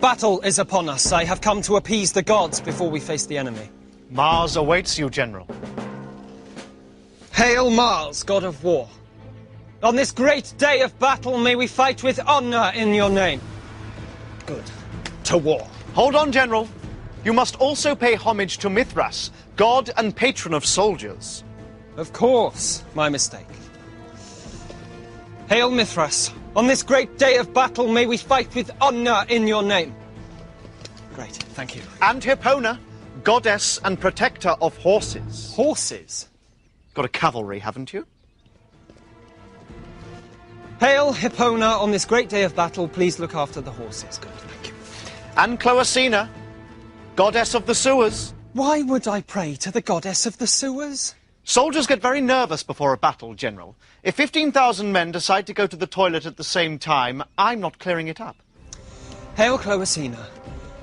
battle is upon us. I have come to appease the gods before we face the enemy. Mars awaits you, General. Hail Mars, god of war. On this great day of battle, may we fight with honor in your name. Good. To war. Hold on, General. You must also pay homage to Mithras, god and patron of soldiers. Of course, my mistake. Hail Mithras. On this great day of battle, may we fight with honor in your name. Great, thank you. And Hippona, goddess and protector of horses. Horses? Got a cavalry, haven't you? Hail Hippona. On this great day of battle, please look after the horses. Good, thank you. And Cloacina, goddess of the sewers. Why would I pray to the goddess of the sewers? Soldiers get very nervous before a battle, General. If 15,000 men decide to go to the toilet at the same time, I'm not clearing it up. Hail Cloacina.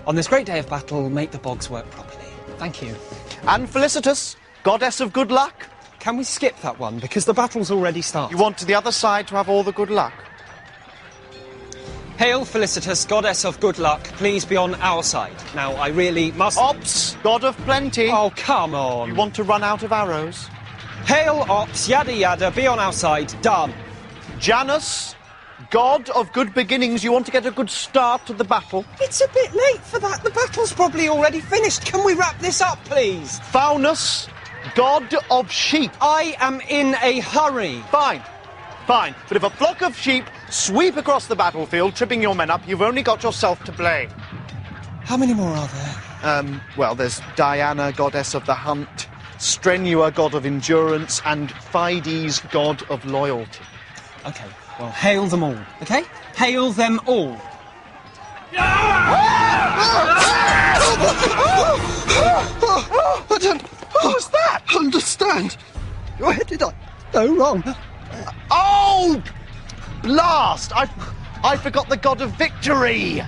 On this great day of battle, make the bogs work properly. Thank you. And Felicitas, goddess of good luck. Can we skip that one, because the battle's already started? You want to the other side to have all the good luck? Hail Felicitas, goddess of good luck, please be on our side. Now, I really must... Ops, god of plenty. Oh, come on. You want to run out of arrows? Hail Ops, yada yada, be on our side. Done. Janus, god of good beginnings, you want to get a good start to the battle? It's a bit late for that. The battle's probably already finished. Can we wrap this up, please? Faunus, god of sheep. I am in a hurry. Fine, fine. But if a flock of sheep sweep across the battlefield, tripping your men up, you've only got yourself to blame. How many more are there? Well, there's Diana, goddess of the hunt, Strenua, god of endurance, and Fides, god of loyalty. Okay, well, hail them all, okay? Hail them all. I don't... What was that? Understand. Where did I go wrong? Oh! Blast! I forgot the god of victory!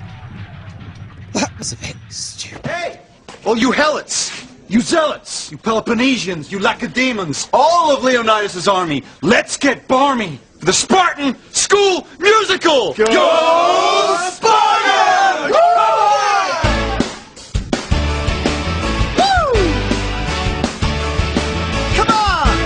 That was a bit stupid. Hey! All you helots! You zealots! You Peloponnesians! You Lacedaemons! All of Leonidas' army! Let's get barmy for the Spartan School Musical! Go Spartans! Come on!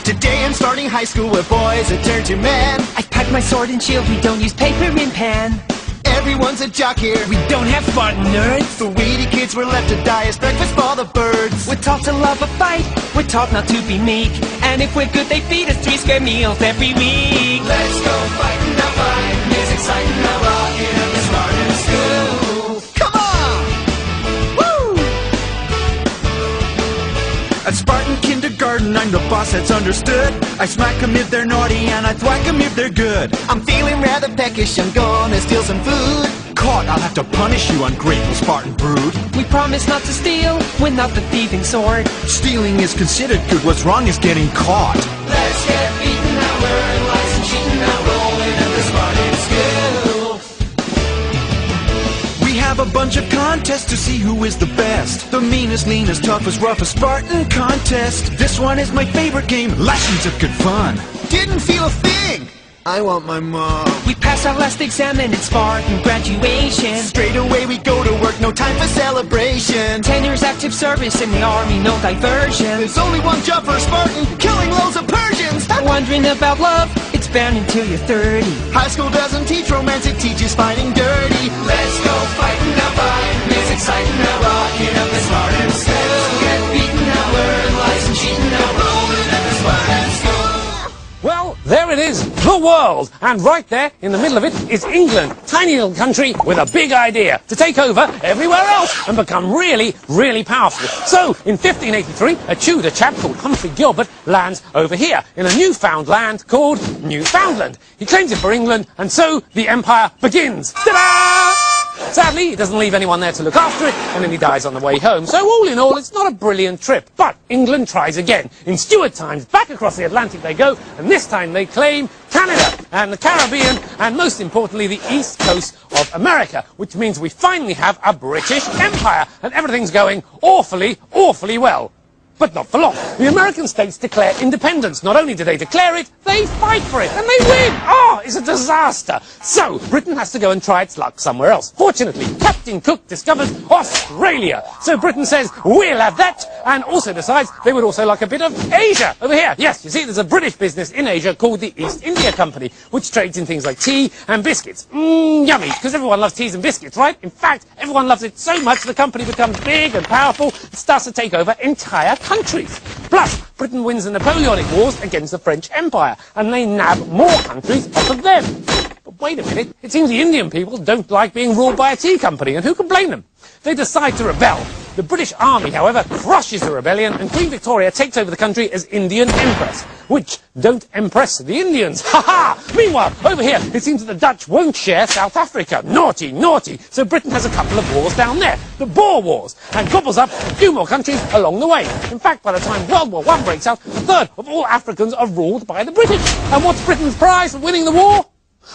Today I'm starting high school where boys have turned to men. I pack my sword and shield, we don't use paper and pen. Everyone's a jock here. We don't have Spartan nerds. The weedy kids were left to die as breakfast for the birds. We're taught to love a fight, we're taught not to be meek. And if we're good, they feed us 3 square meals every week. Let's go fighting now, fight. Music's exciting now, rocking up the Spartan School. Come on! Woo! At Spartan kindergarten, I'm the boss that's understood. I smack 'em if they're naughty and I thwack 'em if they're good. I'm feeling rather peckish, I'm gonna steal some food. Caught, I'll have to punish you, ungrateful Spartan brood. We promise not to steal, we're not the thieving sort. Stealing is considered good, what's wrong is getting caught. Let's get beaten now, learn lies and cheating now, rolling up the Spartan School. We have a bunch of contests to see who is the best. The meanest, leanest, toughest, roughest Spartan contest. This one is my favorite game, lessons of good fun. Didn't feel a thing! I want my mom. We pass our last exam and it's Spartan graduation. Straight away we go to work, no time for celebration. 10 years active service in the army, no diversion. There's only one job for a Spartan, killing loads of Persians. Wondering about love, it's bound until you're 30. High school doesn't teach romance, it teaches fighting dirty. Let's go fighting now, fight. Music's exciting now, rocking up the Spartan School. Get beaten now, learn lies and cheating now, rolling up the Spartan School. Well, there it is, the world. And right there, in the middle of it, is England. Tiny little country with a big idea to take over everywhere else and become really, really powerful. So, in 1583, a Tudor chap called Humphrey Gilbert lands over here in a newfound land called Newfoundland. He claims it for England, and so the empire begins. Ta-da! Sadly, he doesn't leave anyone there to look after it, and then he dies on the way home. So all in all, it's not a brilliant trip. But England tries again. In Stuart times, back across the Atlantic they go, and this time they claim Canada and the Caribbean, and most importantly, the east coast of America, which means we finally have a British Empire, and everything's going awfully, awfully well. But not for long. The American states declare independence. Not only do they declare it, they fight for it, and they win! Oh, it's a disaster! So, Britain has to go and try its luck somewhere else. Fortunately, Captain Cook discovers Australia. So Britain says, we'll have that, and also decides they would also like a bit of Asia over here. Yes, you see, there's a British business in Asia called the East India Company, which trades in things like tea and biscuits. Yummy, because everyone loves teas and biscuits, right? In fact, everyone loves it so much the company becomes big and powerful, it starts to take over entire countries. Plus, Britain wins the Napoleonic Wars against the French Empire, and they nab more countries off of them. But wait a minute, it seems the Indian people don't like being ruled by a tea company, and who can blame them? They decide to rebel. The British Army, however, crushes the rebellion, and Queen Victoria takes over the country as Indian Empress, which don't impress the Indians. Ha-ha! Meanwhile, over here, it seems that the Dutch won't share South Africa. Naughty, naughty. So Britain has a couple of wars down there, the Boer Wars, and gobbles up a few more countries along the way. In fact, by the time World War I breaks out, a third of all Africans are ruled by the British. And what's Britain's prize for winning the war?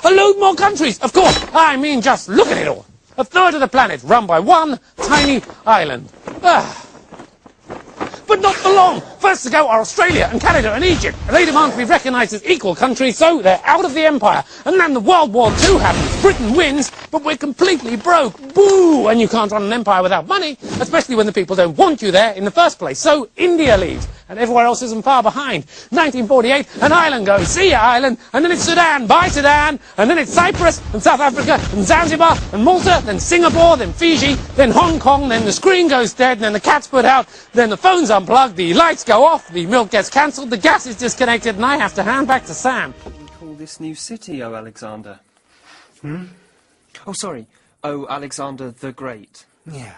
A load more countries, of course. I mean, just look at it all. A third of the planet run by one tiny island. But not for long. First to go are Australia and Canada and Egypt. They demand to be recognised as equal countries, so they're out of the empire. And then the World War II happens. Britain wins, but we're completely broke. Boo! And you can't run an empire without money, especially when the people don't want you there in the first place. So India leaves, and everywhere else isn't far behind. 1948, an island goes, see ya Ireland, and then it's Sudan, bye Sudan, and then it's Cyprus, and South Africa, and Zanzibar, and Malta, then Singapore, then Fiji, then Hong Kong, then the screen goes dead, and then the cat's put out, then the phone's unplugged, the lights go off, the milk gets cancelled, the gas is disconnected, and I have to hand back to Sam. What do we call this new city, oh Alexander? Oh, sorry. Oh, Alexander the Great. Yeah.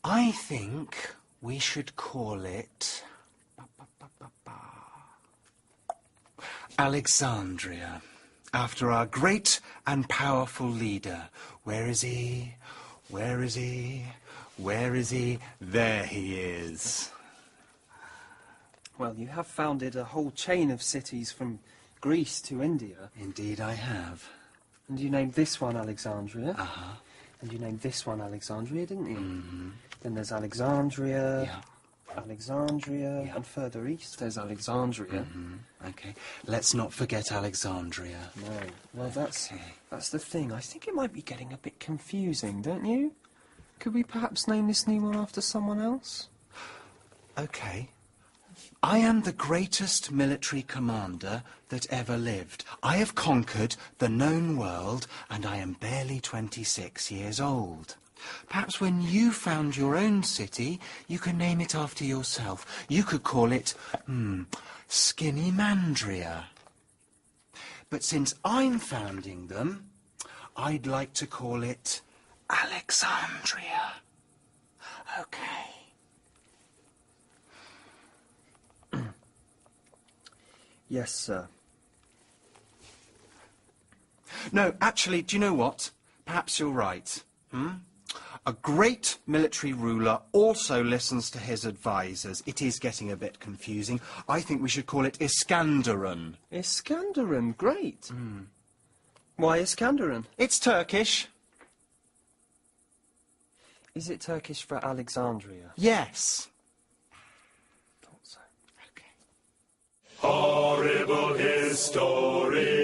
I think we should call it Alexandria, after our great and powerful leader. Where is he? Where is he? Where is he? There he is. Well, you have founded a whole chain of cities from Greece to India. Indeed I have. And you named this one Alexandria. Uh-huh. And you named this one Alexandria, didn't you? Mm-hmm. Then there's Alexandria. Yeah. Alexandria. Yeah. And further east there's Alexandria. Mm-hmm. Okay. Let's not forget Alexandria. No. Well, that's Okay. the thing. I think it might be getting a bit confusing, don't you? Could we perhaps name this new one after someone else? Okay. I am the greatest military commander that ever lived. I have conquered the known world, and I am barely 26 years old. Perhaps when you found your own city, you can name it after yourself. You could call it, Skinny Mandria. But since I'm founding them, I'd like to call it Alexandria. Okay. Yes, sir. No, actually, do you know what? Perhaps you're right. A great military ruler also listens to his advisors. It is getting a bit confusing. I think we should call it Iskandaran. Iskandaran, great. Why Iskandaran? It's Turkish. Is it Turkish for Alexandria? Yes. Thought so. Okay. Horrible history.